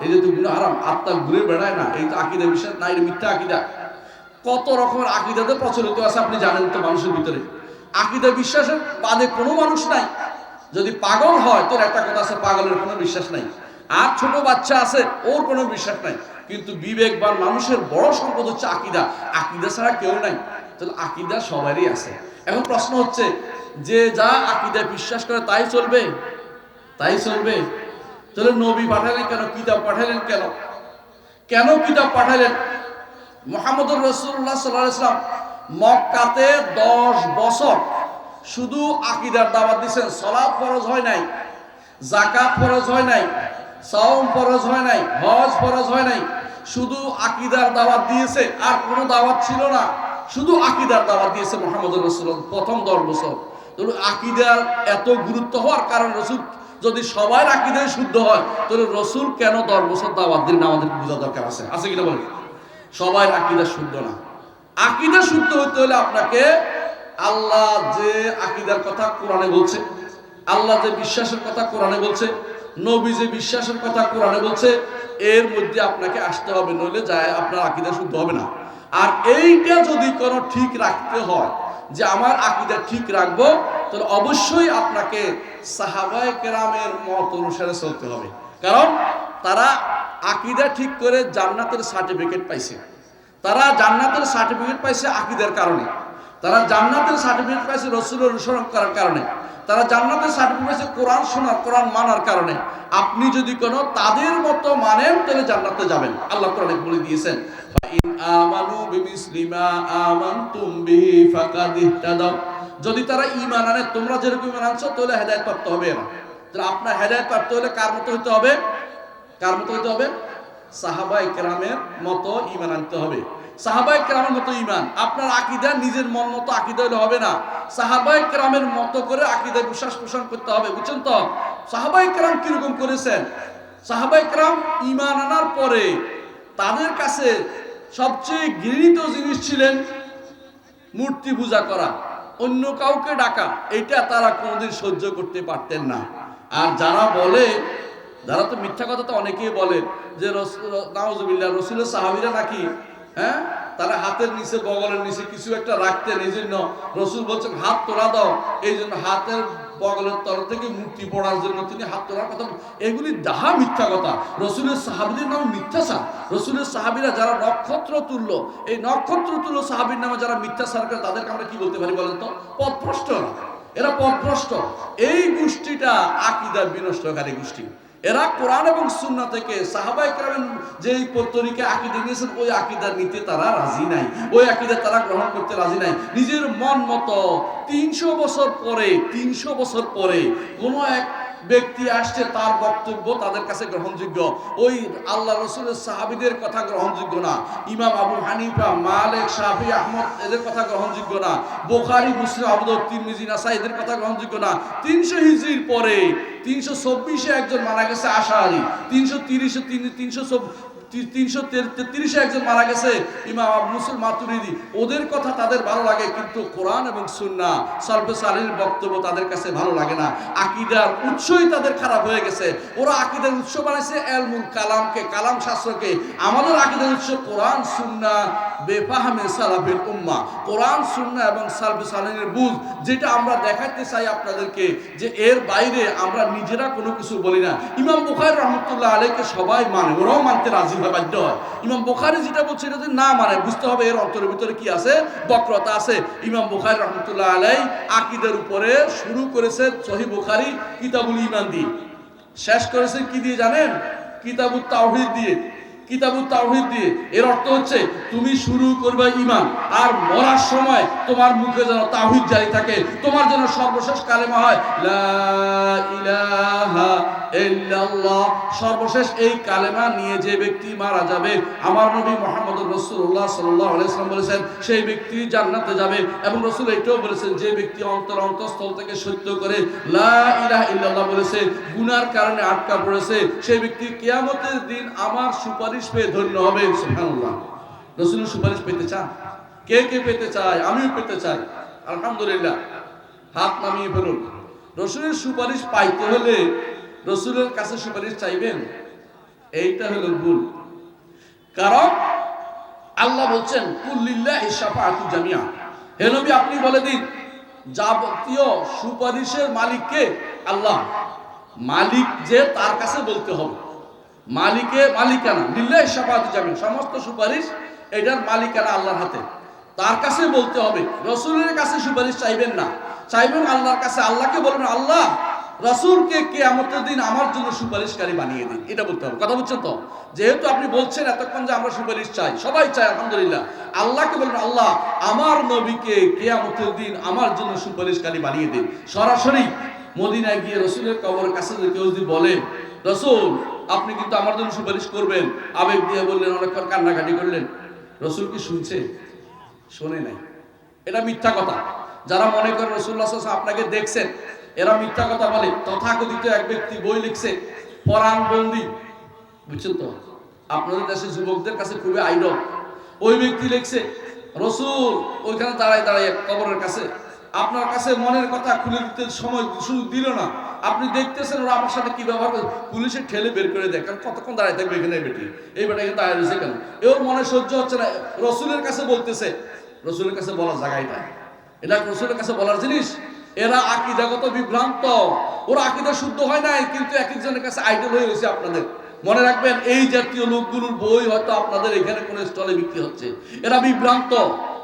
এই যে গুনাহ হারাম, আত্মা ঘুরে বেড়ায় না, এই তো আকীদা বিশ্বাস না, এটা মিথ্যা আকীদা। কত রকমের আকীদাতে প্রচলিত আছে আপনি জানেন তো মানুষের ভিতরে। আকীদা বিশ্বাসের বাদে কোনো মানুষ নাই। যদি পাগল হয় তোর একটা কথা আছে, পাগলের কোনো বিশ্বাস নাই। আর ছোট বাচ্চা আছে, ওর কোনো বিশ্বাস নাই। কিন্তু বিবেকবান মানুষের বড় সম্পদ হচ্ছে আকীদা। আকীদা ছাড়া কেউ নাই। তাহলে আকীদা সবারই আছে। এখন প্রশ্ন হচ্ছে যে যা আকীদায় বিশ্বাস করে তাই চলবে, তাই চলবে? তাহলে নবী পাঠালেন কেন? কিতাব পাঠালেন কেন? কেন কিতাব পাঠালেন? মুহাম্মদুর রাসূলুল্লাহ সাল্লাল্লাহু আলাইহি ওয়াসাল্লাম মক্কাতে 10 বছর শুধু আকীদার দাওয়াত দিয়েছেন। সালাত ফরজ হয় নাই, যাকাত ফরজ হয় নাই, সাওম ফরজ হয় নাই, হজ ফরজ হয় নাই, শুধু আকীদার দাওয়াত দিয়েছে। আর কোনো দাওয়াত ছিল না, শুধু আকীদার দাওয়াত দিয়েছে মুহাম্মদুর রাসূলুল্লাহ প্রথম 10 বছর। তাহলে আকীদার এত গুরুত্ব হওয়ার কারণ, রাসূল যদি সবার আকীদায় শুদ্ধ হয় তাহলে রাসূল কেন 10 বছর দাওয়াত দিলেন? আমাদের বোঝা দরকার আছে, আছে কিনা বলেন? সবাই আকীদা শুদ্ধ না। আকীদা শুদ্ধ হতে হলে আপনাকে আল্লাহ যে আকীদার কথা কোরআনে বলছে, আল্লাহ যে বিশ্বাসের কথা কোরআনে বলছে, নবী যে বিশ্বাসের কথা কোরআনে বলছে, এর মধ্যে আপনাকে আসতে হবে, নইলে যায় আপনার আকীদা শুদ্ধ হবে না। আর এইটা যদি কোনো ঠিক রাখতে হয় যে আমার আকীদা ঠিক রাখবো, তাহলে অবশ্যই আপনাকে সাহাবায়ে কেরামের মত অনুসারে চলতে হবে। কারণ তারা আকীদা ঠিক করে জান্নাতের সার্টিফিকেট পাইছে। তারা জান্নাতের সার্টিফিকেট পাইছে আকীদার কারণে। তারা জান্নাতের সার্টিফিকেট পাইছে রাসূলের অনুসরণ করার কারণে। তারা জান্নাতের সার্টিফিকেট পাইছে কোরআন শোনার, কোরআন মানার কারণে। আপনি যদি কোনো তাদের মতো মানেন তাহলে জান্নাতে যাবেন। আল্লাহ কোরআনে বলে দিয়েছেন, ফাইন আমানু বিমিসলি মা আমানতুম বিহি ফাকাদ ইহতাদাও। যদি তারা ঈমান আনে তোমরা যেরকম ঈমান আনছো তাহলে হেদায়েত প্রাপ্ত হবে না। তাহলে আপনার হেদায়েত প্রাপ্ত হলে কার মতো হতে হবে? কার মতো হতে হবে? সাহাবায়ে কেরামের মতো ঈমান আনতে হবে। সাহাবায়ে কেরামের মতো ঈমান। আপনার আকীদা নিজের মন মতো আকীদা হলে হবে না। সাহাবায়ে কেরামের মতো করে আকীদায় বিশ্বাস পোষণ করতে হবে, বুঝছেন তো? সাহাবায়ে কেরাম কিরকম করেছেন? সাহাবায়ে কেরাম ঈমান আনার পরে তাদের কাছে সবচেয়ে ঘৃণিত জিনিস ছিলেন মূর্তি পূজা করা, অন্য কাউকে ডাকা। এটা তারা কোনোদিন সহ্য করতে পারতেন না। আর যারা বলে, যারা তো মিথ্যা কথা তো অনেকেই বলে যে নাউজুবিল্লাহ রাসূলের সাহাবীরা নাকি তারা হাতের নিচে, বগলের নিচে কিছু একটা রাখতেন, এই জন্য রাসূল বলছেন হাত তোলা দাও, এই জন্য হাতের বগলের তল থেকে মূর্তি পড়ার জন্য তিনি হাত তোলার কথা। এগুলি ডাহা মিথ্যা কথা। রাসূলের সাহাবীদের নাম মিথ্যাচার। রাসূলের সাহাবীরা যারা নক্ষত্র তুল্য, এই নক্ষত্র তুল্য সাহাবীর নামে যারা মিথ্যাচার করে তাদেরকে আমরা কি বলতে পারি বলেন তো? পথভ্রষ্ট। এরা পথভ্রষ্ট। এই গোষ্ঠীটা আকীদা বিনষ্টকারী গোষ্ঠী। এরা কোরআন এবং সুন্নাহ থেকে সাহাবায়ে কেরাম যেই তরিকা আকীদা নিয়েছেন ওই আকীদা নিতে তারা রাজি নাই, ওই আকীদা তারা গ্রহণ করতে রাজি নাই। নিজের মন মতো 300 বছর পরে কোনো এক ব্যক্তি আসছে, তার বক্তব্য তাদের কাছে গ্রহণযোগ্য, ওই আল্লাহ রাসূলের সাহাবীদের কথা গ্রহণযোগ্য না। ইমাম আবু হানিফা, মালিক, শাফি, আহমদ এদের কথা গ্রহণযোগ্য না। বুখারী, মুসলিম, আবু দাউদ, তিরমিজি, নাসাই এদের কথা গ্রহণযোগ্য না। 300 হিজরির পরে 324-এ একজন মারা গেছে আশারি, 333-এ একজন মারা গেছে ইমাম আবু মুসা মাতুরিদি। ওদের কথা তাদের ভালো লাগে, কিন্তু কোরআন এবং সুন্নাহ সালফে সালেহীর বক্তব্য তাদের কাছে ভালো লাগে না। আকীদার উৎসই তাদের খারাপ হয়ে গেছে। ওরা আকীদার উৎস বানাইছে ইলমুল কালামকে, কালাম শাস্ত্রকে। আমাদের আকীদার উৎস কোরআন সুন্নাহ বেফাহমে সালাফিল উম্মাহ, কোরআন সুন্নাহ এবং সালফে সালেহীর বুঝ, যেটা আমরা দেখাতে চাই আপনাদেরকে যে এর বাইরে আমরা নিজেরা কোনো কিছু বলি না। ইমাম বুখারী রাহমাতুল্লাহ আলাইহিকে সবাই মানে, ওরাও মানতে রাজি হয়, বাধ্য হয়। ইমাম বুখারী যেটা বলছে এটা যদি না মানে বুঝতে হবে এর অন্তরের ভিতরে কি আছে, বক্রতা আছে। ইমাম বুখারী রাহমাতুল্লাহ আলাইহি আকীদার উপরে শুরু করেছে সহিহ বুখারী কিতাবুল ঈমান দিয়ে, শেষ করেছেন কি দিয়ে জানেন? কিতাবুত তাওহীদ দিয়ে। কিতাবুত তাওহীদ দিয়ে। এর অর্থ হচ্ছে তুমি শুরু করবে ঈমান, আর মরার সময় তোমার মুখে যেন তাওহীদ জারি থাকে, তোমার যেন সর্বশেষ কালেমা হয় লা ইলাহা ইল্লাল্লাহ। সর্বশেষ এই কালেমা নিয়ে যে ব্যক্তি মারা যাবে, আমার নবী মুহাম্মদুর রাসূলুল্লাহ সাল্লাল্লাহু আলাইহি ওয়াসাল্লাম বলেছেন সেই ব্যক্তি জান্নাতে যাবে। এবং রাসূল এটাও বলেছেন যে ব্যক্তি অন্তঃস্থল থেকে সত্য করে লা ইলাহা ইল্লাল্লাহ বলেছে, গুনার কারণে আটকা পড়েছে, সেই ব্যক্তি কিয়ামতের দিন আমার সুপারিশ পেয়ে ধন্য হবে। সুবহানাল্লাহ। রাসূলের সুপারিশ পেতে চান? কে কে পেতে চায়? আমিও পেতে চাই। আলহামদুলিল্লাহ, হাত নামিয়ে ফেলুন। রাসূলের সুপারিশ পাইতে হলে রাসূলের কাছে সুপারিশ চাইবেন, এইটা হলো ভুল। কারণ আল্লাহ বলছেন কুল্লিল্লাহি শাফাআতু জামিআ, হে নবী আপনি বলে দিন যাবতীয় সুপারিশের মালিক কে? আল্লাহ। মালিক যে তার কাছে বলতে হবে, মালিকানা লিল্লাহি শাফাআতু জামিআ, সমস্ত সুপারিশ এটার মালিকানা আল্লাহর হাতে, তার কাছে বলতে হবে। রাসূলের কাছে সুপারিশ চাইবেন না, চাইবেন আল্লাহর কাছে। আল্লাহকে বলবেন আল্লাহ রাসূলকে কিয়ামতের দিন আমার জন্য সুপারিশকারী বানিয়ে দিন, এটা বলতে হবে। কথা বুঝছেন তো? যেহেতু আপনি বলছেন এতক্ষণ যে আমরা সুপারিশ চাই, সবাই চাই আলহামদুলিল্লাহ, আল্লাহকে বলবেন আল্লাহ আমার নবীকে কিয়ামতের দিন আমার জন্য সুপারিশকারী বানিয়ে দিন। সরাসরি মদিনায় গিয়ে রাসূলের কবরের কাছে কেউ যদি বলে রাসূল আপনি কিন্তু আমার জন্য সুপারিশ করবেন, আবেগ দিয়ে বললেন, অনেকক্ষণ কান্নাকাটি করলেন, রাসূল কি শুনছে? শোনে নাই। এটা মিথ্যা কথা। যারা মনে করে রাসূলুল্লাহ সাল্লাল্লাহু আলাইহি ওয়াসাল্লাম আপনাকে দেখছেন, এরা মিথ্যা কথা বলে। তথাকথিত এক ব্যক্তি বই লিখছে পরাণবন্দি, বুঝছেন তো? আপনাদের দেশে যুবকদের কাছে খুবই আইডল। ওই ব্যক্তি লিখছে রাসূল ওইখানে দাঁড়ায় দাঁড়ায় কবরের কাছে আপনার কাছে মনের কথা খুলে দিতে সময় সুযোগ দিল না। আপনি দেখতেছেন ওরা আমার সাথে কি ব্যবহার করে, পুলিশে ঠেলে বের করে দেয়। কারণ কতক্ষণ দাঁড়ায় থাকবে এখানে এই বেটা এখানে দাঁড়িয়ে রয়েছে কেন? এর মনে সহ্য হচ্ছে না, রাসূলের কাছে বলতেছে। রাসূলের কাছে বলার জায়গাটা এটা রাসূলের কাছে বলার জিনিস। এরা আকীদাগত বিভ্রান্ত, ওরা আকীদা শুদ্ধ হয় নাই, কিন্তু এক একজনের কাছে আইডল হয়ে গেছে আপনাদের। মনে রাখবেন এই জাতীয় লোকগুলোর বই হয়তো আপনাদের এখানে কোন স্টলে বিক্রি হচ্ছে। এরা বিভ্রান্ত।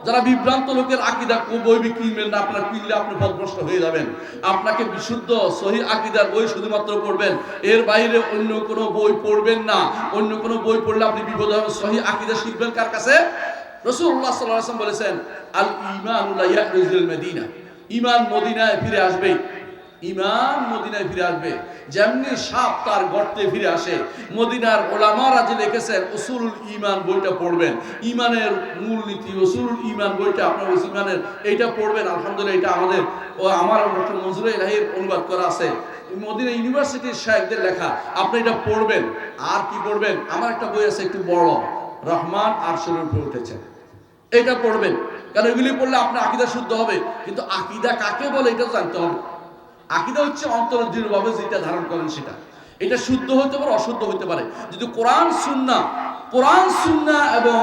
যারা বিভ্রান্ত লোকের আকীদা বই বিক্রি কিনবেন না, আপনার কিনলে আপনি পথভ্রষ্ট হয়ে যাবেন। আপনাকে বিশুদ্ধ সহিহ আকীদার বই শুধুমাত্র পড়বেন, এর বাইরে অন্য কোনো বই পড়বেন না। অন্য কোনো বই পড়লে আপনি বিপদ হবেন। সহিহ আকীদা শিখবেন কার কাছে? রাসূলুল্লাহ সাল্লাল্লাহু আলাইহি ওয়াসাল্লাম বলেছেন আল ঈমানু লা ইয়াখরুজুল মদিনা, ঈমান মদিনায় ফিরে আসবে। ঈমান মদিনায় ফিরে আসবে যেমনি সাপ তার গর্তে ফিরে আসে। মদিনার ওলামারা যে লিখেছেন উসুলুল ঈমান বইটা পড়বেন, ঈমানের মূলনীতি উসুলুল ঈমান বইটা আপনার ঈমানের এইটা পড়বেন। আলহামদুলিল্লাহ এটা আমাদের আমার ডক্টর মনজুরুল ইলাহীর অনুবাদ করা আছে, মদিনা ইউনিভার্সিটির শায়খদের লেখা। আপনি এটা পড়বেন। আর কি পড়বেন? আমার একটা বই আছে একটু বড়, রহমান আরশের উপরে উঠেছে, এটা পড়বেন। কারণ এগুলি পড়লে আপনার আকীদা শুদ্ধ হবে। কিন্তু আকীদা কাকে বলে এটা জানতে হবে। আকীদা হচ্ছে অন্তরের দৃঢ়ভাবে যেটা ধারণ করেন সেটা। এটা শুদ্ধ হতে পারে, অশুদ্ধ হতে পারে। যদি কোরআন সুন্নাহ এবং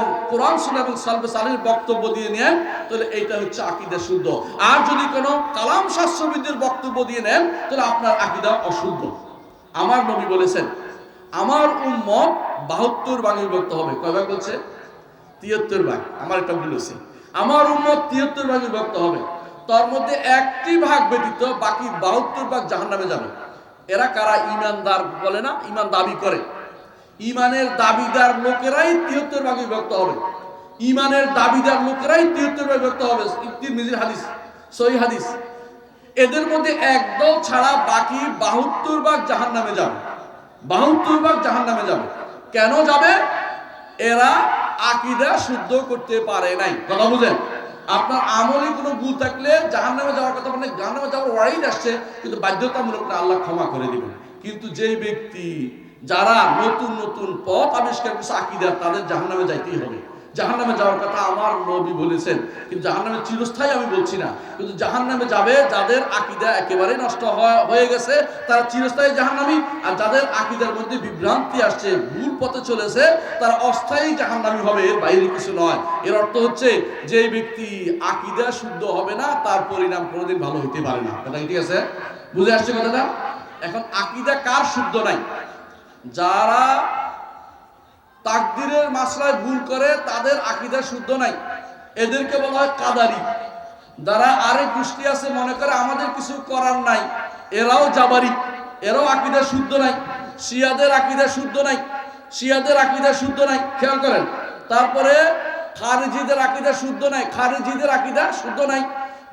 সালফে সালেহর বক্তব্য দিয়ে নেন তাহলে এইটা হচ্ছে আকীদা শুদ্ধ। আর যদি কোনো কালাম শাস্ত্রবিদদের বক্তব্য দিয়ে নেন তাহলে আপনার আকীদা অশুদ্ধ। আমার নবী বলেছেন আমার উম্মত 72 ভাগে বিভক্ত হবে। কয় ভাগ বলছে? 73 ভাগ। আমার একটা ভুল হয়েছে। আমার উম্মত 73 ভাগে বিভক্ত হবে। তার মধ্যে একটি ভাগ ব্যতীত বাকি 72 ভাগ জাহান্নামে যাবে। এরা কারা? ঈমানদার বলে না, ঈমান দাবি করে। ঈমানের দাবিদার লোকেরাই 73 ভাগে বিভক্ত হবে। ঈমানের দাবিদার লোকেরাই 73 ভাগে বিভক্ত হবে। তিরমিজির হাদিস, সহিহ হাদিস। এদের মধ্যে একদল ছাড়া বাকি 72 ভাগ জাহান্নামে যাবে। 72 ভাগ জাহান্নামে যাবে। কেন যাবে? এরা আকীদা শুদ্ধ করতে পারে নাই। কথা বুঝেন? আপনার আমলে কোনো ভুল থাকলে জাহান্নামে যাওয়ার কথা, মানে জাহান্নামে যাওয়ার ওয়াইড আসছে, কিন্তু বাধ্যতামূলক না, আল্লাহ ক্ষমা করে দিবেন। কিন্তু যেই ব্যক্তি যারা নতুন নতুন পথ আবিষ্কার করছে আকীদা, তাদের জাহান্নামে যাইতেই হবে। জাহান্নামে যাওয়ার কথা আমার নবী বলেছেন, কিন্তু জাহান্নামে চিরস্থায়ী আমি বলছি না, কিন্তু জাহান্নামে যাবে যাদের আকীদা একেবারে নষ্ট হয়ে গেছে, তারা চিরস্থায়ী জাহান্নামী। আর যাদের আকীদার মধ্যে বিভ্রান্তি আসছে, ভুল পথে চলেছে, তারা অস্থায়ী জাহান্নামী হবে, এর বাইরে কিছু নয়। এর অর্থ হচ্ছে যে ব্যক্তি আকীদা শুদ্ধ হবে না তার পরিণাম কোনোদিন ভালো হইতে পারে না। কথা ঠিক আছে? বুঝে আসছে কথাটা? এখন আকীদা কার শুদ্ধ নাই? যারা তাকদীরের মাসলায় ভুল করে তাদের আকীদা শুদ্ধ নাই, এদেরকে বলা হয় কাদারি। যারা আরেক গোষ্ঠী আছে মনে করে আমাদের কিছু করার নাই, এরাও জাবারি, এরাও আকীদা শুদ্ধ নাই। শিয়াদের আকীদা শুদ্ধ নাই, শিয়াদের আকীদা শুদ্ধ নাই, খেয়াল করেন। তারপরে খারিজিদের আকীদা শুদ্ধ নাই, খারিজিদের আকীদা শুদ্ধ নাই।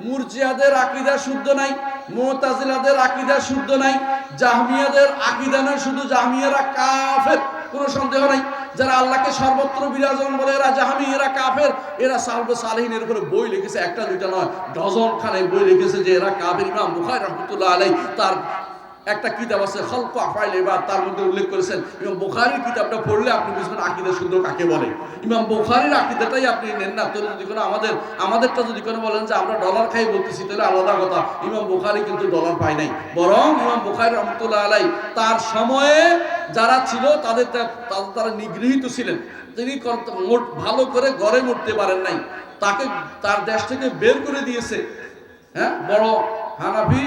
মুরজিয়াদের আকীদা শুদ্ধ নাই, মুতাজিলাদের আকীদা শুদ্ধ নাই। জাহমিয়াদের আকীদা নয়, শুধু জাহমিয়ারা কাফের, কোনো সন্দেহ নাই। যারা আল্লাহকে সর্বত্র বিরাজমান বলে এরা জাহমি, এরা কাফের। এরা সালফে সালেহিনের উপরে বই লিখেছে, একটা দুইটা নয়, ডজন খানে বই লিখেছে যে এরা কাফের। ইমাম বুখারী রাহমাতুল্লাহ আলাইহি তার একটা কিতাব আছে খলকু আফআইল ইবাদ, তার মধ্যে উল্লেখ করেছেন। ইমাম বুখারীর কিতাবটা পড়লে আপনি বুঝবেন আকীদা শুদ্ধ কাকে বলে। ইমাম বুখারীর আকীদাটাই আপনি নেন না, তাহলে যদি কোনো আমাদেরটা যদি কোনো বলেন যে আমরা ডলার খাই বলতেছি, তাহলে আলাদা কথা। ইমাম বুখারী কিন্তু ডলার পায় নাই, বরং ইমাম বুখারী রাহমাতুল্লাহ আলাইহি তার সময়ে যারা ছিল তারা নিগৃহীত ছিলেন। তিনি ভালো করে গড়ে উঠতে পারেন নাই, তাকে তার দেশ থেকে বের করে দিয়েছে। হ্যাঁ, বড় হানাফি,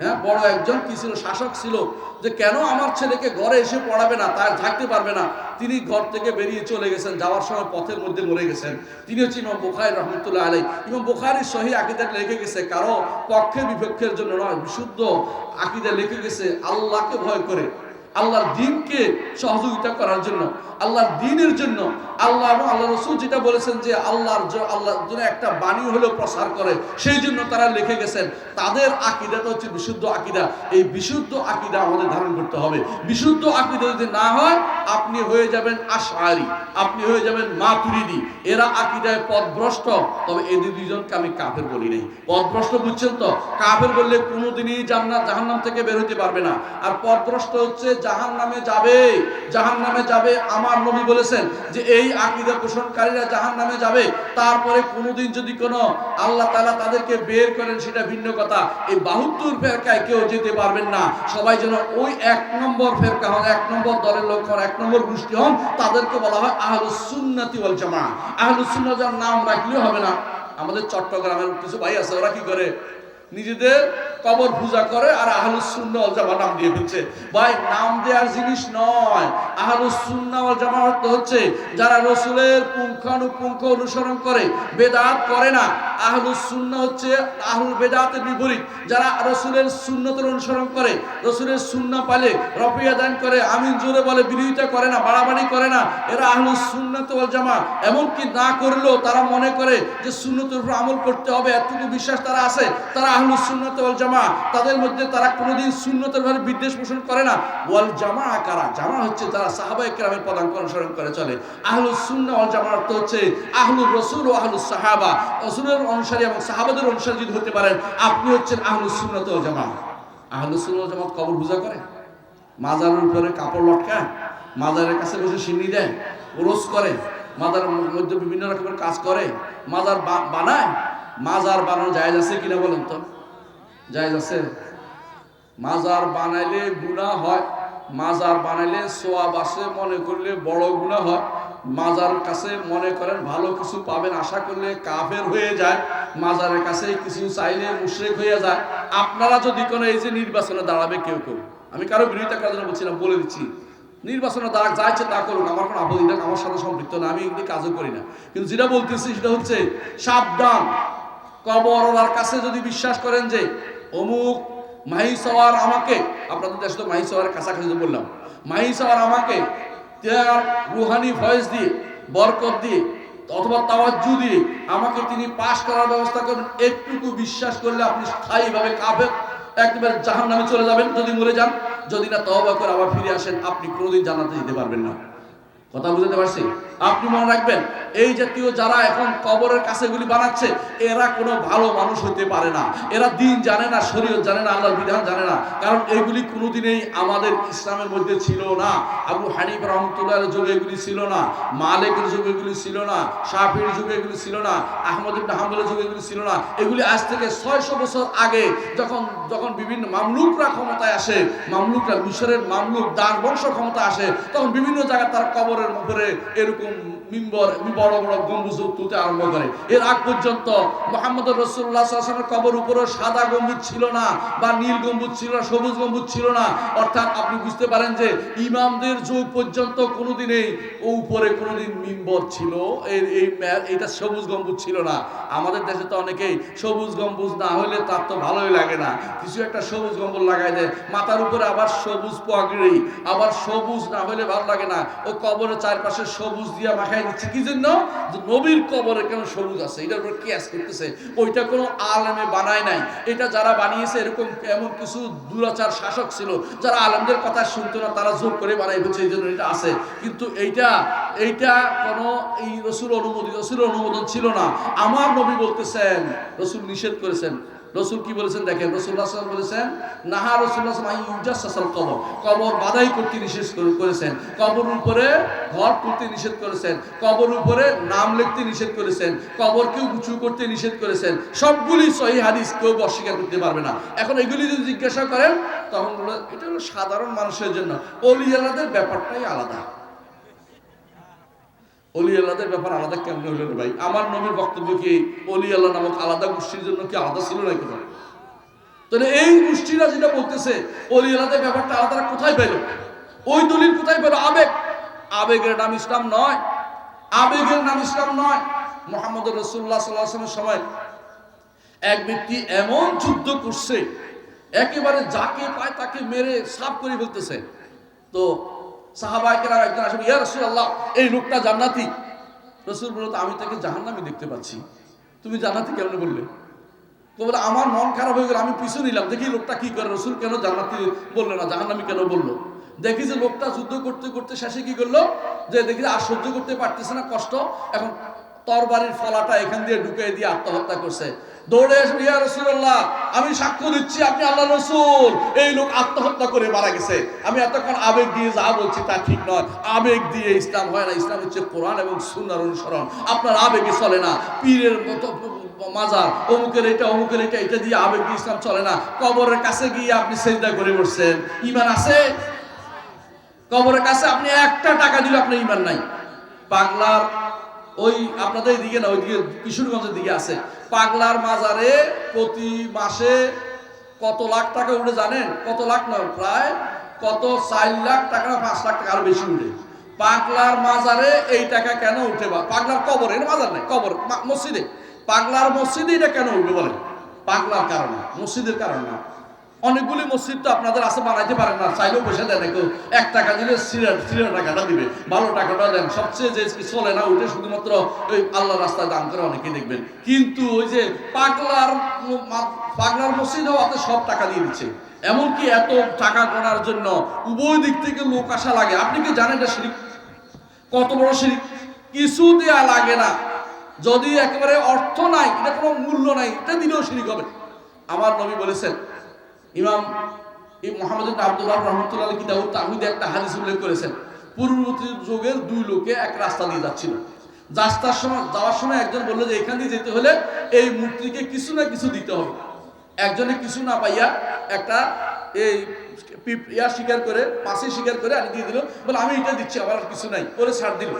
হ্যাঁ, বড় একজন কি ছিল, শাসক ছিল, যে কেন আমার ছেলেকে ঘরে এসে পড়াবে না, তার থাকতে পারবে না। তিনি ঘর থেকে বেরিয়ে চলে গেছেন, যাওয়ার সময় পথের মধ্যে মরে গেছেন। তিনি হচ্ছে ইমাম বুখারী রাহমাতুল্লাহ আলাইহি। ইমাম বুখারী সহিহ আকীদা লিখে গেছে, কারো পক্ষে বিপক্ষের জন্য নয়, বিশুদ্ধ আকীদা লিখে গেছে আল্লাহকে ভয় করে, আল্লাহর দ্বীনকে সহযোগিতা করার জন্য, আল্লাহর দ্বীনের জন্য। আল্লাহ এবং আল্লাহ রাসূল যেটা বলেছেন যে আল্লাহর জন্য একটা বাণী হলেও প্রচার করে, সেই জন্য তারা লিখে গেছেন। তাদের আকীদাটা হচ্ছে বিশুদ্ধ আকীদা। এই বিশুদ্ধ আকীদা আমাদের ধারণ করতে হবে। বিশুদ্ধ আকীদা যদি না হয়, আপনি হয়ে যাবেন আশআরী, আপনি হয়ে যাবেন মাতুরিদি। এরা আকীদায় পথভ্রষ্ট। তবে এদের দুইজনকে আমি কাফের বলি নাই। পথভ্রষ্ট বুঝছেন তো? কাফের বললে কোনোদিনই জাহান্নাম থেকে বের হতে পারবে না। আর পথভ্রষ্ট হচ্ছে জাহান্নামে যাবে, জাহান্নামে যাবে। আমার নবী বলেছেন যে এই আকীদা পোষণকারীরা জাহান্নামে যাবে। তারপরে কোনোদিন যদি কোনো আল্লাহ তাআলা তাদেরকে বের করেন, সেটা ভিন্ন কথা। এই 72 ফেরকায় কেউ যেতে পারবেন না। সবাই যেন ওই 1 নম্বর ফেরকা হন, 1 নম্বর দলের লোক হন, 1 নম্বর গোষ্ঠী হন। তাদেরকে বলা হয় আহলুস সুন্নাতি ওয়াল জামাআহ। আহলুস সুন্নাহ যার নাম রাখলেও হবে না। আমাদের চট্টগ্রামের কিছু ভাই আছে, ওরা কি করে, নিজেদের কবর পূজা করে আর আহলুস সুন্নাহ ওয়াল জামাআহ নাম দিয়ে ফেলছে। ভাই, নাম দেওয়ার জিনিস নয়। আহলুস সুন্নাহ ওয়াল জামাআহ হচ্ছে যারা রাসূলের পুঙ্খানুপুঙ্খ অনুসরণ করে, বেদাত করে না। আহলুস সুন্নাহ হচ্ছে আহলুল বেদাতের বিপরীত, যারা রাসূলের সুন্নতের অনুসরণ করে, রাসূলের সুন্নাহ পালে রফিয়া দান করে, আমিন জোরে বলে, বিরোধিতা করে না, বাড়াবাড়ি করে না। এরা আহলুস সুন্নাহ ওয়াল জামাআহ। এমনকি না করলেও তারা মনে করে যে সুন্নতের উপর আমল করতে হবে, এতটুকু বিশ্বাস তারা আছে, তারা আহলুস সুন্নাহ ওয়াল জামাআহ। তাদের মধ্যে তারা কোনোদিন সুন্নতের ব্যাপারে বিদ্বেষ পোষণ করে না। ওয়াল জামাআহ কারা? জামাআহ হচ্ছে যারা সাহাবায়ে কেরামের পদাঙ্ক অনুসরণ করে চলে। আহলুস সুন্নাহ ওয়াল জামাআহ অর্থ হচ্ছে আহলুর রাসূল ও আহলুস সাহাবা। রাসূলের অনুসারী এবং সাহাবাদের অনুসারী যদি হতে পারেন, আপনি হচ্ছেন আহলুস সুন্নাহ ওয়াল জামাআহ। আহলুস সুন্নাহ ওয়াল জামাআহ কবর পূজা করে, মাজারের উপরে কাপড় লটকায়, মাজারের কাছে বসে সিন্নি দেয়, ওরস করে, মাজারের মধ্যে বিভিন্ন রকমের কাজ করে, মাজার বানায়। মাজার বানানো জায়েজ আছে কিনা বলেন তো? জায়েজ আছে? মাজার বানাইলে গুনাহ হয়, মাজার বানাইলে সওয়াব আসে, মনে করলে বড় গুনাহ হয়। মাজার কাছে মনে করেন ভালো কিছু পাবেন আশা করলে কাফের হয়ে যায়, মাজারের কাছে কিছু চাইলে মুশরিক হয়ে যায়। আপনারা যদি কোনো এই যে নির্বাচনে দাঁড়াবে কেউ, আমি কারো বিরোধিতা করার জন্য বলছি না, বলে দিচ্ছি, নির্বাচনে দাঁড়াক, যা ইচ্ছে তা করুক, আমার কোনো আপত্তি নেই, আমার সাথে সম্পৃক্ত না, আমি এগুলি কাজও করি না। কিন্তু যেটা বলতেছি সেটা হচ্ছে সাবধান। কবরওয়ালার কাছে যদি বিশ্বাস করেন যে অমুক মাহি সওয়ার আমাকে, আপনাদের দেশে তো মাহি সওয়ারের কাছাকাছি বললাম, মাহি সওয়ার আমাকে তার রুহানি ভয়েস দিয়ে, বরকত দিয়ে অথবা তাওয়াজ্জু দিয়ে আমাকে তিনি পাশ করার ব্যবস্থা করবেন, একটুকু বিশ্বাস করলে আপনি স্থায়ীভাবে কাফের, একবারে জাহান্নামে চলে যাবেন যদি মরে যান। যদি না তওবা করে আবার ফিরে আসেন, আপনি কোনোদিন জান্নাতে যেতে পারবেন না। কথা বুঝতে পারছি? আপনি মনে রাখবেন, এই জাতীয় যারা এখন কবরের কাছে এগুলি বানাচ্ছে, এরা কোনো ভালো মানুষ হতে পারে না। এরা দিন জানে না, শরীয়ত জানে না, আল্লাহর বিধান জানে না। কারণ এগুলি কোনোদিনই আমাদের ইসলামের মধ্যে ছিল না। আবু হানিফা রাহমাতুল্লাহর যুগে এগুলি ছিল না, মালিকের যুগে এগুলি ছিল না, শাফিঈর যুগে এগুলি ছিল না, আহমদ ইবনে হাম্বলের যুগে এগুলি ছিল না। এগুলি আজ থেকে 600 বছর আগে যখন বিভিন্ন মামলুকরা ক্ষমতায় আসে, মামলুকরা মিশরের মামলুক দাস বংশ ক্ষমতা আসে, তখন বিভিন্ন জায়গায় তার কবরের উপরে এরকম মিম্বর, বড় বড় গম্বুজ তুলতে আরম্ভ করে। এর আগ পর্যন্ত মুহাম্মদ রাসূলুল্লাহ সাল্লাল্লাহু আলাইহি ওয়াসাল্লামের কবর উপরে সাদা গম্বুজ ছিল না, বা নীল গম্বুজ ছিল না, সবুজ গম্বুজ ছিল না। অর্থাৎ আপনি বুঝতে পারেন যে ইমামদের যুগ পর্যন্ত কোনোদিনই উপরে কোনোদিন মিম্বর ছিল, এইটা সবুজ গম্বুজ ছিল না। আমাদের দেশে তো অনেকেই সবুজ গম্বুজ না হলে তার তো ভালোই লাগে না, কিছু একটা সবুজ গম্বুজ লাগাই দেয় মাথার উপরে, আবার সবুজ পাগড়ি, আবার সবুজ না হলে ভালো লাগে না। ও কবরের চারপাশে সবুজ দিয়ে মাখাই দিচ্ছে, কি জন্য? যে নবীর কবরে কেন সবুজ আছে, এটার উপর কিয়াস করতেছে। ওইটা কোনো আলেমে বানায় নাই, এটা যারা বানিয়েছে এরকম এমন কিছু দুরাচার শাসক ছিল যারা আলেমদের কথা শুনতো না, তারা জোর করে বানাই ফেলছে, এই জন্য এটা আছে। কিন্তু এইটা কোনো রসুল অনুমোদন ছিল না। আমার নবী বলতেছেন, রসুল নিষেধ করেছেন, রসুল কি বলেছেন দেখেন, রাসূলুল্লাহ সাল্লাল্লাহু আলাইহি ওয়াসাল্লাম বলেছেন, নাহা রাসূলুল্লাহ সাল্লাল্লাহু আলাইহি ওয়াসাল্লাম ইউজাসসাল কবর, কবর বাধাই করতে নিষেধ করেছেন, কবর উপরে ঘর তুলতে নিষেধ করেছেন, কবর উপরে নাম লিখতে নিষেধ করেছেন, কবরকে উঁচু করতে নিষেধ করেছেন। সবগুলি সহিহ হাদিস, কেউ অস্বীকার করতে পারবে না। এখন এগুলি যদি জিজ্ঞাসা করেন তখন বলে এটা হলো সাধারণ মানুষের জন্য, ওলি আল্লাহদের ব্যাপারটাই আলাদা। ওলি আল্লাহদের ব্যাপার আলাদা কেমন হলো রে ভাই? আমার নবীর বক্তব্য কি ওলি আল্লাহ নামক আলাদা গোষ্ঠীর জন্য কি আলাদা ছিল না কেন? তাহলে এই গোষ্ঠীরা যেটা বলতেছে ওলি আল্লাহদের ব্যাপারটা আলাদা, কোথায় পেল? ওই দলিল কোথায় পেল? আবেগ, আবেগের নাম ইসলাম নয়, আবেগের নাম ইসলাম নয়। মুহাম্মদ রাসূলুল্লাহ সাল্লাল্লাহু আলাইহি ওয়াসাল্লামের সময় এক ব্যক্তি এমন যুদ্ধ করছে, একেবারে যাকে পায় তাকে মেরে সাফ করে ফেলতেছে। তো সাহাবায়ে কেরাম একজন আসলে, ইয়া রাসূলুল্লাহ এই লোকটা জান্নাতি। রাসূল বললেন, আমি তাকে জাহান্নামী দেখতে পাচ্ছি, তুমি জান্নাতি কেমনে বললে? তো বলে আমার মন খারাপ হয়ে গেল, আমি পিছু নিলাম, দেখি লোকটা কি করে, রাসূল কেন জান্নাতি বললো না, জাহান্নামী কেন বললো? দেখি যে লোকটা যুদ্ধ করতে করতে শেষে কি করলো, যে দেখি আর সহ্য করতে পারতেছে না কষ্ট, এখন তরবারির ফলাটা এখান দিয়ে ঢুকিয়ে দিয়ে আত্মহত্যা করছে। দৌড়ে এসে, ইয়া রাসূলুল্লাহ আমি সাক্ষ্য দিচ্ছি আপনি আল্লাহর রাসূল, এই লোক আত্মহত্যা করে মারা গেছে। আমি এতক্ষণ আবেগ দিয়ে যা বলছি তা ঠিক নয়, আবেগ দিয়ে ইসলাম হয় না, ইসলাম হচ্ছে কোরআন এবং সুন্নাহর অনুসরণ। আপনার আবেগে চলে না, পীরের মতো মাজার অমুকের এটা অমুকের এটা, এটা দিয়ে আবেগ দিয়ে ইসলাম চলে না। কবরের কাছে গিয়ে আপনি সিজদা করে বসছেন, ঈমান আছে? কবরের কাছে আপনি একটা টাকা দিলে আপনার ঈমান নাই। পাগলার ওই আপনাদের দিকে না, ওইদিকে কিশোরগঞ্জের দিকে আছে, পাগলার মাজারে প্রতি মাসে কত লাখ টাকা উঠে জানেন? কত লাখ নয়, প্রায় কত 4 লাখ টাকা, 5 লাখ টাকা আরো বেশি উঠে। পাগলার মাজারে এই টাকা কেন উঠে? বা পাগলার কবরে, মাজার নাই, কবর মসজিদে, পাগলার মসজিদে এটা কেন উঠবে বলেন? পাগলার কারণে, মসজিদের কারণ না। অনেকগুলি মসজিদ তো আপনাদের আছে, বানাইতে পারেন না, চাইলেও পয়সা দেন, কেউ 1 টাকা দিলে সিরা টাকাটা দিবে, ভালো টাকাটা দেন। সবচেয়ে যে চলে না উঠে শুধুমাত্র ওই আল্লাহ রাস্তায় দান করে অনেকে দেখবেন, কিন্তু ওই যে পাগলার মসজিদেও হাতে সব টাকা দিয়ে দিচ্ছে। এমনকি এত টাকা গণার জন্য উভয় দিক থেকে লোক আসা লাগে। আপনি কি জানেন এটা শিরক? কত বড় শিরক! কিছু দেয়া লাগে না, যদি একেবারে অর্থ নাই, এটা কোনো মূল্য নাই, এটা দিলেও শিরক হবে। আমার নবী বলেছেন, ইমাম মুহাম্মদ ইবনে আব্দুল্লাহ রাহমাতুল্লাহ আলাইহি কিতাবুত তাওহীদে একটা হাদিস উল্লেখ করেছেন। পূর্ববর্তী যুগের 2 লোকে এক রাস্তা দিয়ে যাচ্ছিল, যাওয়ার সময় একজন বলল যে এখান দিয়ে যেতে হলে এই মূর্তিকে কিছু না কিছু দিতে হবে। একজনে কিছু না পাইয়া একটা এই শিকার করে, পাশে শিকার করে আনি দিয়ে দিল, বলে আমি এটা দিচ্ছি, আমার আর কিছু নাই, ওরে ছাড় দিল,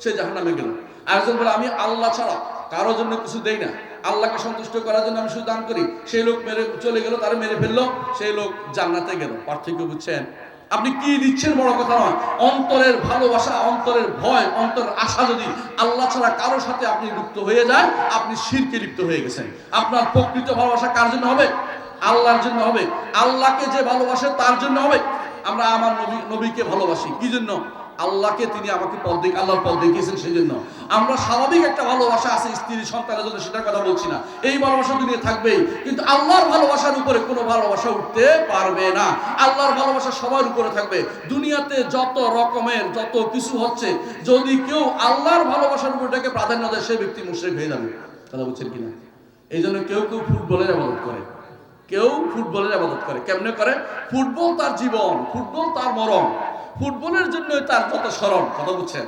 সে জাহান্নামে গেল। আরেকজন বলে আমি আল্লাহ ছাড়া কারোর জন্য কিছু দেই না, আল্লাহকে সন্তুষ্ট করার জন্য আমি শুধু দান করি, সেই লোক মেরে চলে গেল, তারা মেরে ফেললো, সেই লোক জান্নাতে গেল। পার্থক্য বুঝছেন? আপনি কি দিচ্ছেন বড় কথা নয়, অন্তরের ভালোবাসা, অন্তরের ভয়, অন্তরের আশা যদি আল্লাহ ছাড়া কারোর সাথে আপনি লিপ্ত হয়ে যায়, আপনি শিরকে লিপ্ত হয়ে গেছেন। আপনার প্রকৃত ভালোবাসা কার জন্য হবে? আল্লাহর জন্য হবে। আল্লাহকে যে ভালোবাসে তার জন্য হবে। আমরা আমার নবীকে ভালোবাসি কি জন্য? আল্লাহকে, তিনি আমাকে আল্লাহর পথ দেখিয়েছেন, সেই জন্য। আমরা স্বাভাবিক একটা ভালোবাসা আছে স্ত্রী সন্তানের জন্য, সেটার কথা বলছি না, এই ভালোবাসা দুনিয়া থাকবেই, কিন্তু আল্লাহর ভালোবাসার উপরে কোনো ভালোবাসা উঠতে পারবে না। আল্লাহর ভালোবাসা সবার উপরে থাকবে। দুনিয়াতে যত রকমের যত কিছু হচ্ছে, যদি কেউ আল্লাহর ভালোবাসার উপরটাকে প্রাধান্য দেয়, সেই ব্যক্তি মুশরিক হয়ে যাবে। কথা বলছেন কিনা? এই জন্য কেউ কেউ ফুটবলের ইবাদত করে, কেউ ফুটবলের ইবাদত করে। কেমনে করে? ফুটবল তার জীবন, ফুটবল তার মরণ, ফুটবলের জন্য তার যত স্মরণ। কথা বুঝছেন?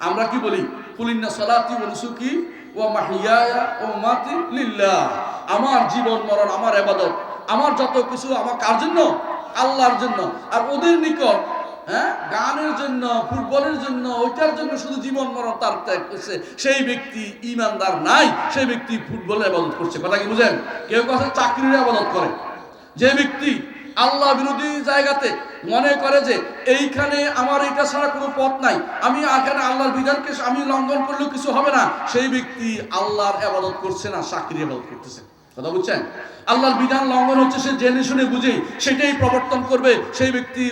আমরা কি বলি? কুলিন্না সালাতি ওয়া নুসুকি ওয়া মাহইয়ায়া ওয়া মামাতি লিল্লাহ। আমার জীবন মরণ, আমার ইবাদত, আমার যত কিছু আমার কার জন্য? আল্লাহর জন্য। আর ওদের নিকট গানের জন্য, ফুটবলের জন্য, ওইটার জন্য শুধু জীবন মরণ তার ত্যাগ করছে, সেই ব্যক্তি ঈমানদার নাই, সেই ব্যক্তি ফুটবলের ইবাদত করছে। কথা কি বুঝেন? কেউ কথা চাকরির ইবাদত করে। যে ব্যক্তি আল্লাহ বিরোধী জায়গাতে মনে করে যে এইখানে আমার এটা ছাড়া কোনো পথ নাই, আমি এখানে আল্লাহর বিধানকে আমি লঙ্ঘন করলেও কিছু হবে না, সেই ব্যক্তি আল্লাহর ইবাদত করছে না, চাকরির ইবাদত করতেছে। কথা বুঝছেন? আল্লাহর বিধান লঙ্ঘন হচ্ছে, সে জেনে শুনে বুঝেই সেটাই প্রবর্তন করবে, সেই ব্যক্তি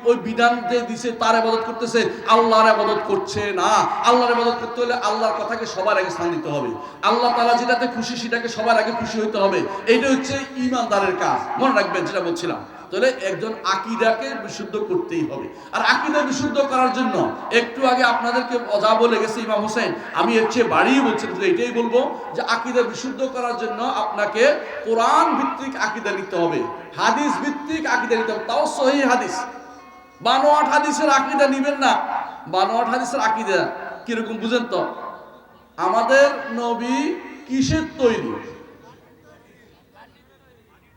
ওই বিধান যে দিছে তার ইবাদত করতেছে, আল্লাহর ইবাদত করছে না। আল্লাহর ইবাদত করতে হলে আল্লাহর কথাকে সবার আগে স্থান দিতে হবে, আল্লাহ তাআলা যেটাতে খুশি সেটাকে সবার আগে খুশি হইতে হবে। এইটা হচ্ছে ঈমানদারের কাজ। মনে রাখবেন যেটা বলছিলাম, তাহলে একজন আকীদাকে বিশুদ্ধ করতেই হবে। আর আকীদা বিশুদ্ধ করার জন্য একটু আগে আপনাদেরকে যা বলে গেছে ইমাম হোসেন, আমি এর চেয়ে বাড়িয়ে বলছি, এটাই বলবো যে আকীদা বিশুদ্ধ করার জন্য আপনাকে কোরআন ভিত্তিক আকীদা নিতে হবে, হাদিস ভিত্তিক আকীদা নিতে হবে, তাও সহিহ হাদিস। বানোয়াট হাদিসের আকীদা নিবেন না। বানোয়াট হাদিসের আকীদা কিরকম বুঝেন তো? আমাদের নবী কিসের তৈরি?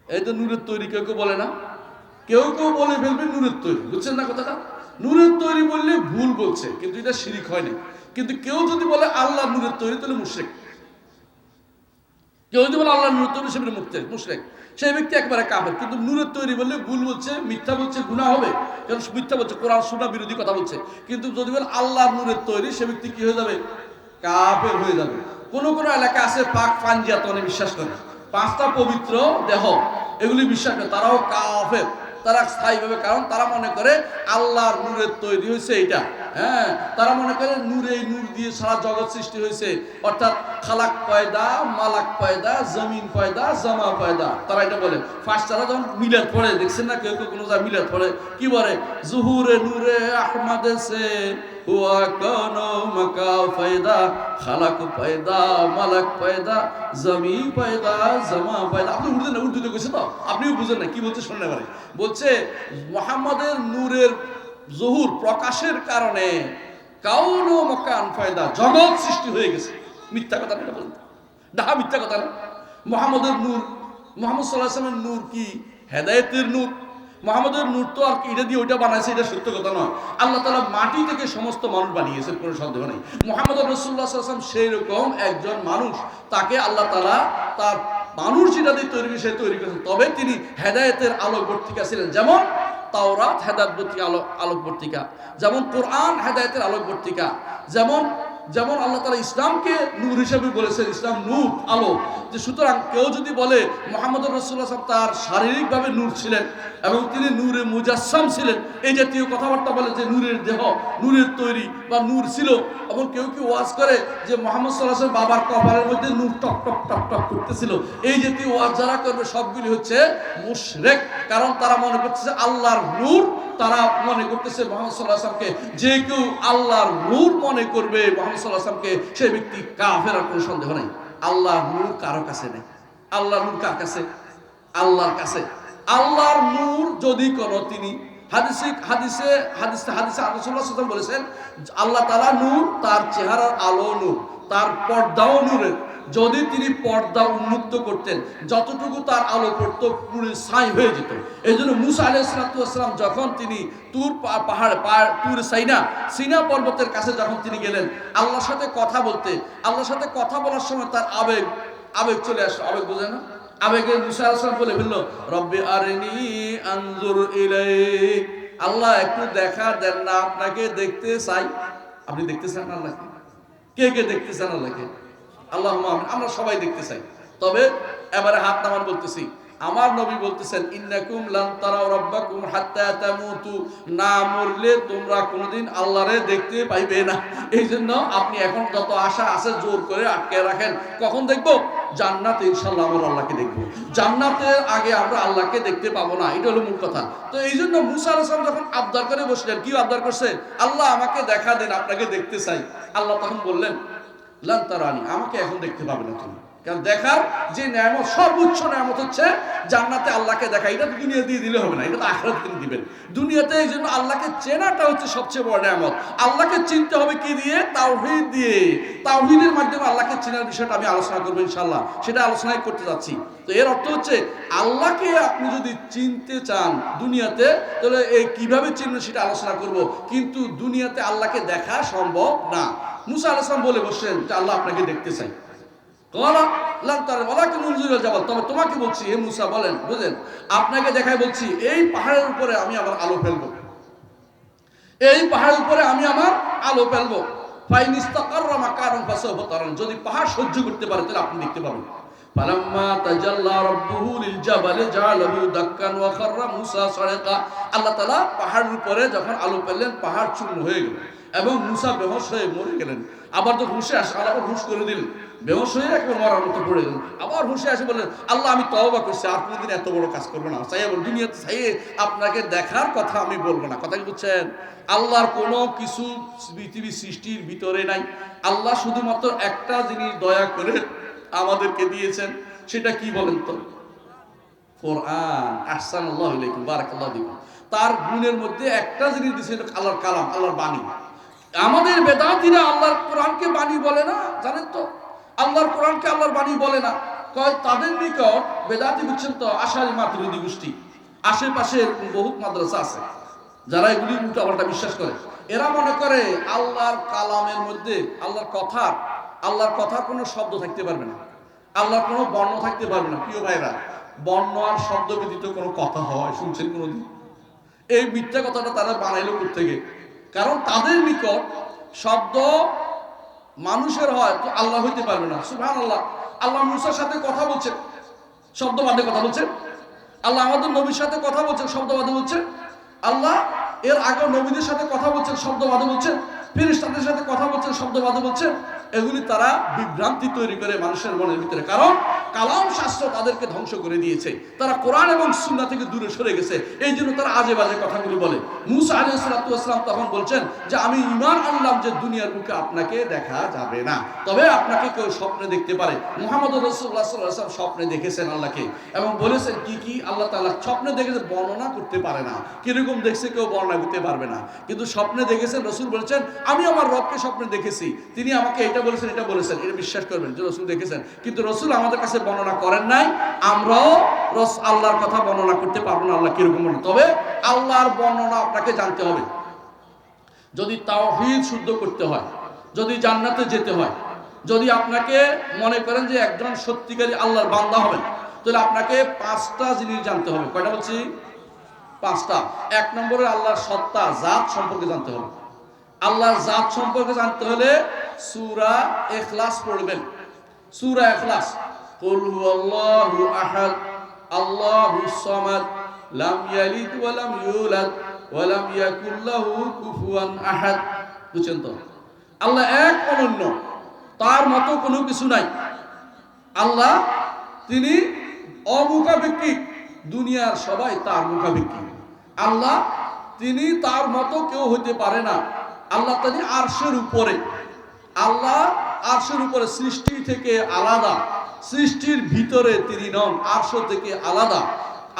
এই তো নূরের তৈরি কেউ কেউ বলে না, কেউ কেউ বলে ফেলবে নূরের তৈরি। বুঝছেন না কথাটা? নূরের তৈরি বললে ভুল বলছে, কিন্তু এটা শিরিক হয়নি। কিন্তু কেউ যদি বলে আল্লাহ নূরের তৈরি, তাহলে মুশরিক। কেউ যদি বলে আল্লাহ নূরের তৈরি, সে মুশরিক, সেই ব্যক্তি একবারে কাফের। কিন্তু নূরের তৈরি বললে ভুল বলছে, মিথ্যা বলছে, গুনাহ হবে, কারণ মিথ্যা বলছে, কোরআন সুন্নাহ বিরোধী কথা বলছে। কিন্তু যদি বলে আল্লাহ নূরের তৈরি, সে ব্যক্তি কি হয়ে যাবে? কাফের হয়ে যাবে। কোন কোন এলাকা আছে পাক পাঞ্জিয়াতনে বিশ্বাস করে, 5টা পবিত্র দেহ, এগুলি বিশ্বাস করে, তারাও কাফের, তারা স্থায়ীভাবে। কারণ তারা মনে করে আল্লাহর নূরের তৈরি হয়েছে এইটা। হ্যাঁ, তারা মনে করে নূরে, নূর দিয়ে সারা জগৎ সৃষ্টি হয়েছে, অর্থাৎ খালাক পয়দা, মালাক পয়দা, জমিন পয়দা, জামা পয়দা, তারা এটা বলে। ফার্স্ট তারা যখন মিলাদ পড়ে, দেখছেন না কেউ কেউ কোনো যা মিলাদ পড়ে, কি বলে? জুহুরে নূরে আহমদ সে হুয়া কানো মাকা পয়দা, খালাক পয়দা, মালাক পয়দা, জমি পয়দা, জামা পয়দা। আপনি উর্দু না, উর্দুতে কইছে তো, আপনিও বুঝেন না কি বলছে, শুনলে পারে। বলছে মুহাম্মাদের নূরের জহুর, প্রকাশের কারণে কাউনো মাকান পয়দা, জগৎ সৃষ্টি হয়ে গেছে। মিথ্যা কথা এটা বলতে, ডাহা মিথ্যা কথা না। মুহাম্মাদের নূর, মুহাম্মদ সাল্লাল্লাহু আলাইহি ওয়াসাল্লামের নূর কি হেদায়েতের নূর? মুহাম্মাদের নূর তো আর এটা দিয়ে ওইটা বানাইছে, এটা সত্য কথা নয়। আল্লাহ তাআলা মাটি থেকে সমস্ত মানুষ বানিয়েছেন, কোনো সন্দেহ নেই। মুহাম্মদ রাসূলুল্লাহ সাল্লাল্লাহু আলাইহি ওয়াসাল্লাম সেই রকম একজন মানুষ, তাকে আল্লাহ তাআলা তার মানুষ যেটা দিয়ে তৈরি সে তৈরি করেছেন। তবে তিনি হেদায়েতের আলোকবর্তিকা ছিলেন, যেমন তাওরাত হেদায়েতবর্তী আলোকবর্তিকা, যেমন কোরআন হেদায়েতের আলোকবর্তিকা, যেমন যেমন আল্লাহ তাআলা ইসলামকে নূর হিসেবে বলেছেন, ইসলাম নূর, আলো। যে সুতরাং কেউ যদি বলে মুহাম্মদ রাসূলুল্লাহ সাল্লাল্লাহু আলাইহি ওয়াসাল্লাম তার শারীরিকভাবে নূর ছিলেন এবং তিনি নূরে মুজাসসাম ছিলেন, এই জাতীয় কথাবার্তা বলে যে নূরের দেহ, নূরের তৈরি বা নূর ছিল, এবং কেউ কেউ ওয়াজ করে যে মুহাম্মদ সাল্লাল্লাহু আলাইহি ওয়াসাল্লাম বাবার কপালের মধ্যে নূর টক টক টক টক করতেছিল, এই জাতীয় ওয়াজ যারা করবে সবগুলি হচ্ছে মুশরিক। কারণ তারা মনে করতেছে আল্লাহর নূর, তারা মনে করতেছে মুহাম্মদ সাল্লাল্লাহু আলাইহি ওয়াসাল্লামকে, যে কেউ আল্লাহর নূর মনে করবে মুহাম্মদ সাল্লাল্লাহু আলাইহি ওয়াসাল্লামকে, সেই ব্যক্তি কাফের, আর কোনো সন্দেহ নেই। আল্লাহর নূর কারো কাছে নেই। আল্লাহর নূর কার কাছে? আল্লাহর কাছে। আল্লাহর নূর যদি কোনো, তিনি হাদিসে রাসূলুল্লাহ সাল্লাল্লাহু আলাইহি ওয়াসাল্লাম বলেছেন, আল্লাহ তাআলা নূর, তার চেহারার আলো নূর, তার পর্দাও নূরের। যদি তিনি পর্দা উন্মুক্ত করতেন, যতটুকু তার আলো পড়তো পুরো ছাই হয়ে যেত। এই জন্য মুসা আলাইহিস সালাম যখন তিনি তুর পাহাড়, তুর সিনা পর্বতের কাছে যখন তিনি গেলেন আল্লাহর সাথে কথা বলতে, আল্লাহর সাথে কথা বলার সময় তার আবেগ চলে আসলো। আবেগ বোঝে না? আবেগে মুসা আলাইহিস সালাম বলে ফেললো, রব্বি আরিনি আনজুর ইলাইক, আল্লাহ একটু দেখা দেন না, আপনাকে দেখতে চাই। আপনি দেখতে চান আল্লাহকে? কে কে দেখতে চান আল্লাহকে? আল্লাহুম্মা আমিন। আমরা সবাই দেখতে চাই। তবে এবারে হাত নামান বলতেছি, আমার নবী বলতেছেন, ইন্নাকুম লান তারাউ রাব্বাকুম হাত্তা তামুতু, না মরলে তোমরা কোনোদিন আল্লাহরে দেখতে পাইবে না। এই জন্য আপনি এখন যত আশা আছে জোর করে আটকে রাখেন। কখন দেখবো? জান্নাতে ইনশাআল্লাহ আমরা আল্লাহকে দেখবো। জান্নাতের আগে আমরা আল্লাহকে দেখতে পাবো না, এটা হলো মূল কথা। তো এই জন্য মুসা আলাইহিস সালাম যখন আবদার করে বসলেন, কি আবদার করছে? আল্লাহ আমাকে দেখা দেন, আপনাকে দেখতে চাই। আল্লাহ তখন বললেন, লান তারানি, আমাকে এখন দেখতে পাবে না তুমি। কারণ দেখার যে নিয়ামত, সর্বোচ্চ নিয়ামত হচ্ছে জান্নাতে আল্লাহকে দেখা। এটা তো দুনিয়া দিয়ে দিলে হবে না, এটা তো আখিরাতে তিনি দিবেন। দুনিয়াতে এই জন্য আল্লাহকে চেনাটা হচ্ছে সবচেয়ে বড় নিয়ামত। আল্লাহকে চিনতে হবে কি দিয়ে? তাওহীদ দিয়ে। তাওহীদের মাধ্যমে আল্লাহকে চেনার বিষয়টা আমি আলোচনা করবো ইনশাআল্লাহ, সেটা আলোচনায় করতে যাচ্ছি। তো এর অর্থ হচ্ছে আল্লাহকে আপনি যদি চিনতে চান দুনিয়াতে, তাহলে এই কিভাবে চিনবেন সেটা আলোচনা করব। কিন্তু দুনিয়াতে আল্লাহকে দেখা সম্ভব না। মুসা আলাইহিস সালাম বলে বসলেন যে আল্লাহ আপনাকে দেখতে চাই। তবে তোমাকে বলছি, হে মুসা বলেন, বুঝেন, আপনাকে দেখাই বলছি, এই পাহাড়ের উপরে আমি আমার আলো ফেলবো, এই পাহাড়ের উপরে আমি আমার আলো ফেলবো। ফাইন ইস্তাকাররা মাকারান ফাসাওফা তারান, যদি পাহাড় সহ্য করতে পারে তাহলে আপনি দেখতে পাবেন। ফালাম্মা তাজাল্লা রাব্বুহু লিল জাবালি জাআলাহু দাক্কান ওয়া খাররা মুসা সারিকা, আল্লাহ তাআলা পাহাড়ের উপরে যখন আলো ফেললেন, পাহাড় চূর্ণ হয়ে গেল। এবং মুসা বেহোশ হয়ে মরে গেলেন। আবার তো হুঁশে আসে, আবার হুঁশ করে দিলেন, বেহোশ হয়ে একবার মরার মতো পড়ে গেলেন। আবার হুঁশে আসে বললেন, আল্লাহ আমি তওবা করছি, আর কোনোদিন এত বড় কাজ করবো না, চাই দুনিয়াতে চাই আপনাকে দেখার কথা আমি বলবো না। কথা কি বুঝছেন? আল্লাহর কোনো কিছু পৃথিবী সৃষ্টির ভিতরে নাই। আল্লাহ শুধুমাত্র একটা জিনিস দয়া করে আমাদেরকে দিয়েছেন, সেটা কি বলেন তো? কোরআন। আহসানুল্লাহ ইলাইকুম, বারাকাল্লাহু ফিকুম। তার গুণের মধ্যে একটা জিনিস দিয়েছে, আল্লাহর কালাম, আল্লাহর বাণী। আমাদের বেদাতীরা আল্লাহর কোরআনকে বাণী বলে না, জানেন তো? আল্লাহর কোরআনকে আল্লাহর বাণী বলে না। কয় তাদের নিকট বেদাতী বুঝছেন তো, আশারি মাতুরিদি গোষ্ঠী, আশেপাশে বহুত মাদ্রাসা আছে যারা এগুলি উল্টাপাল্টা বিশ্বাস করে। এরা মনে করে আল্লাহর কালামের মধ্যে আল্লাহর কথার কোনো শব্দ থাকতে পারবে না, আল্লাহর কোনো বর্ণ থাকতে পারবে না। প্রিয় ভাইরা, বর্ণ আর শব্দ ব্যতীত কোনো কথা হয় শুনছেন কোনোদিন? এই মিথ্যা কথাটা তারা বানাইলো কোত্থেকে? কারণ তাদের নিকট শব্দ মানুষের হয় তো আল্লাহ হইতে পারবে না। সুবহানাল্লাহ। আল্লাহ মুসার সাথে কথা বলছেন, শব্দ বাদে কথা বলছেন। আল্লাহ আমাদের নবীর সাথে কথা বলছেন, শব্দ বাদে বলছেন। আল্লাহ এর আগে নবীদের সাথে কথা বলছেন, শব্দ বাদে বলছেন। ফেরেশতাদের সাথে কথা বলছেন, শব্দ বাদে বলছেন। এগুলি তারা বিভ্রান্তি তৈরি করে মানুষের মনের ভিতরে, কারণ কালাম শাস্ত্র তাদেরকে ধ্বংস করে দিয়েছে। তারা কোরআন এবং সুন্নাহ থেকে দূরে সরে গেছে, এই জন্য তারা আজে বাজে কথাগুলি বলে। মুসা আলাইহিস সালাম তখন বলছেন যে আমি ঈমান আনলাম যে দুনিয়ার বুকে আপনাকে দেখা যাবে না, তবে আপনাকে কেউ স্বপ্নে দেখতে পারে। মুহাম্মদ রাসূলুল্লাহ সাল্লাল্লাহু আলাইহি ওয়াসাল্লাম স্বপ্নে দেখেছেন আল্লাহকে এবং বলেছেন কি কি আল্লাহ তাআলা স্বপ্নে দেখেছে বর্ণনা করতে পারে না, কিরকম দেখছে কেউ বর্ণনা করতে পারবে না, কিন্তু স্বপ্নে দেখেছেন। রাসূল বলেছেন আমি আমার রবকে স্বপ্নে দেখেছি, তিনি আমাকে এটা বলেছেন, এটা বলেছেন। এটা বিশ্বাস করবেন যে রাসূল দেখেছেন, কিন্তু রাসূল আমাদের কাছে বর্ণনা করেন নাই। আমরাও আল্লাহর কথা বর্ণনা করতে পারবো না আল্লাহ কিরকম বর্ণনা। তবে আল্লাহর বর্ণনা আপনাকে জানতে হবে। যদি তাওহীদ শুদ্ধ করতে হয়, যদি জান্নাতে যেতে হয়, যদি আপনাকে মনে করেন যে একজন সত্যিকারী আল্লাহর বান্দা হবেন, তাহলে আপনাকে 5টা জিনিস জানতে হবে। কয়টা বলছি? 5টা। 1 নম্বরে আল্লাহর সত্তা, জাত সম্পর্কে জানতে হবে। আল্লাহর জাত সম্পর্কে জানতে হলে সূরা ইখলাস পড়বেন। সূরা ইখলাস, কুল হুয়াল্লাহু আহাদ আল্লাহুস সামাদ লাম ইয়ালিদ ওয়া লাম ইউলাদ ওয়া লাম ইয়াকুল লাহু কুফুয়ান আহাদ। বুঝছেন তো? আল্লাহ এক, অনন্য, তার মতো কোনো কিছু নাই। আল্লাহ তিনি অমুখাপেক্ষী, দুনিয়ার সবাই তার মুখাপেক্ষী। আল্লাহ তিনি তার মতো কেউ হইতে পারে না। আল্লাহ তিনি আরশের উপরে, আল্লাহ আরশের উপরে, সৃষ্টি থেকে আলাদা, সৃষ্টির ভিতরে তিনি নন, আরশ থেকে আলাদা।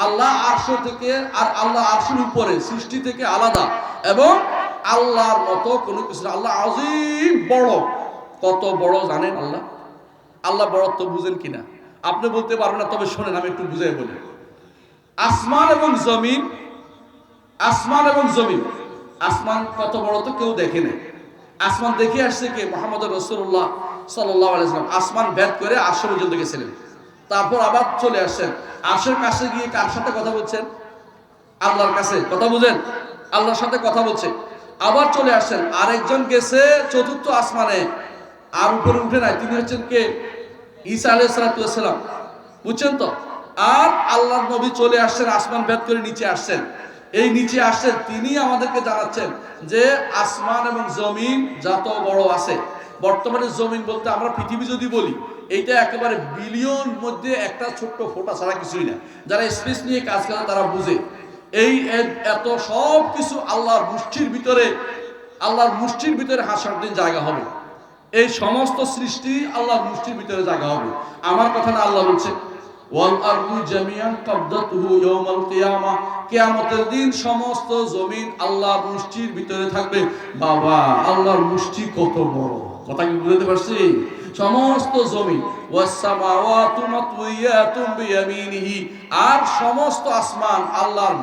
আল্লাহ আরশ থেকে, আর আল্লাহ আরশের উপরে, সৃষ্টি থেকে আলাদা, এবং আল্লাহর মতো কোনো কিছু না। আল্লাহ আযীম, বড়। কত বড় জানেন আল্লাহ? আল্লাহ বড়ত্ব বুঝেন কিনা আপনি বলতে পারবেন না, তবে শোনেন আমি একটু বুঝাই বলি। আসমান এবং জমিন, আসমান এবং জমিন, আসমান কত বড় তো কেউ দেখে নাই। আসমান দেখে আসছে কে? মুহাম্মদ রাসূলুল্লাহ সাল্লাল্লাহু আলাইহি ওয়াসাল্লাম। আসমান ভেদ করে আরশ পর্যন্ত গেছিলেন, তারপর আবার চলে আসছেন। আরশের কাছে গিয়ে কার সাথে কথা বলছেন? আল্লাহর কাছে। কথা বুঝেন? আল্লাহর সাথে কথা বলছে। আবার চলে আসছেন, আরেকজন গেছে 4র্থ আসমানে, আর উপরে উঠে নাই। তিনি হচ্ছেন কে? ঈসা আলাইহিস সালাম। বুঝছেন তো? আর আল্লাহর নবী চলে আসছেন, আসমান ভেদ করে নিচে আসছেন। এই নিচে আসছেন, তিনি আমাদেরকে জানাচ্ছেন যে আসমান এবং জমিন যত বড় আছে, বর্তমানে জমিন বলতে আমরা পৃথিবী যদি বলি, এইটা একেবারে বিলিয়ন মধ্যে একটা ছোট্ট ফোঁটা ছাড়া কিছুই না। যারা স্পেস নিয়ে কাজ করে তারা বুঝে। এই এত সব কিছু আল্লাহর মুষ্টির ভিতরে, আল্লাহর মুষ্টির ভিতরে হাসার দিন জায়গা হবে। এই সমস্ত সৃষ্টি আল্লাহর মুষ্টির ভিতরে জায়গা হবে। আমার কথা না, আল্লাহ বলছে ওয়াল আরদু জামিআন কাবদাতুহু ইয়াওমাল কিয়ামা, কিয়ামতের দিন সমস্ত জমিন আল্লাহর মুষ্টির ভিতরে থাকবে। বাবা, আল্লাহর মুষ্টি কত বড়, কথা কি বুঝতে পারছি? সমস্ত জমিন, ওয়াস সামাওয়াতু মাতউইয়াতুম বিয়ামিনিহি, আর সমস্ত আসমান আল্লাহর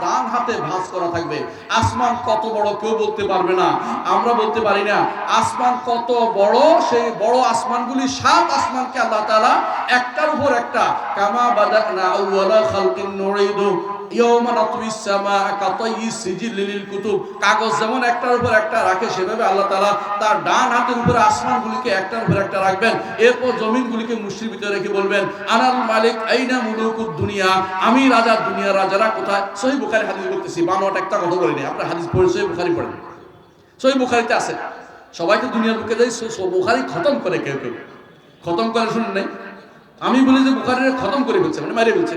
ডান হাতে ভাঁজ করা থাকবে। আসমান কত বড় কেউ বলতে পারবে না, আমরা বলতে পারি না। আসমান কত বড়, সেই বড় আসমানগুলি 7 আসমানকে আল্লাহ তাআলা একটার উপর একটা, কামা বাদানা আউওয়ালা খালকিন নুঈদু ইয়াওমা নাতউইস সামাআ কাতাইয়িস সিজিল লিল কুতুব। কাগজ যেমন একটার উপর একটা রাখে, সেভাবে আল্লাহ তাআলা তার ডান হাতের উপরে আসমানগুলিকে একটার উপর একটা রাখবেন। এরপর জমিনগুলিকে মুষ্টির ভিতরে রেখে বলবেন আনাল মালিক আইনা মুলুকুদ দুনিয়া, আমি রাজা, দুনিয়ার রাজারা কোথায়? সহিহ বুখারী হাদিস বলতেছি, বানোয়াট একটা কথা বলিনি, আপনারা হাদিস পড়ে সহিহ বুখারী পড়েন। সহিহ বুখারীতে আছে। সবাই তো দুনিয়ার বুকে যাই বুখারী খতম করে, কেউ কেউ খতম করে শুনেন নাই? আমি বলি যে বুখারী খতম করে ফেলছে, মানে মেরে ফেলছে।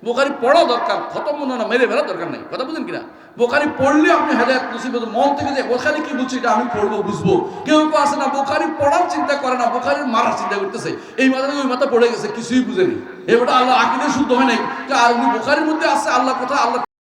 বুখারী পড়া দরকার, খতম মনে না মেরে ফেলা দরকার নাই। কথা বুঝেন কিনা? বুখারী পড়লে আপনি হেদায়েত নসিব হবে, মন থেকে যে বুখারী কি বলছে এটা আমি পড়বো, বুঝবো। কেউ কেউ আছে না বুখারী পড়ার চিন্তা করে না, বুখারীর মারার চিন্তা করতেছে, এই মাথা থেকে ওই মাথা পড়ে গেছে, কিছুই বুঝেনি। এবারে আল্লাহ আকীদা শুদ্ধ হয় নাই, যে বুখারীর মধ্যে আছে আল্লাহ কথা, আল্লাহ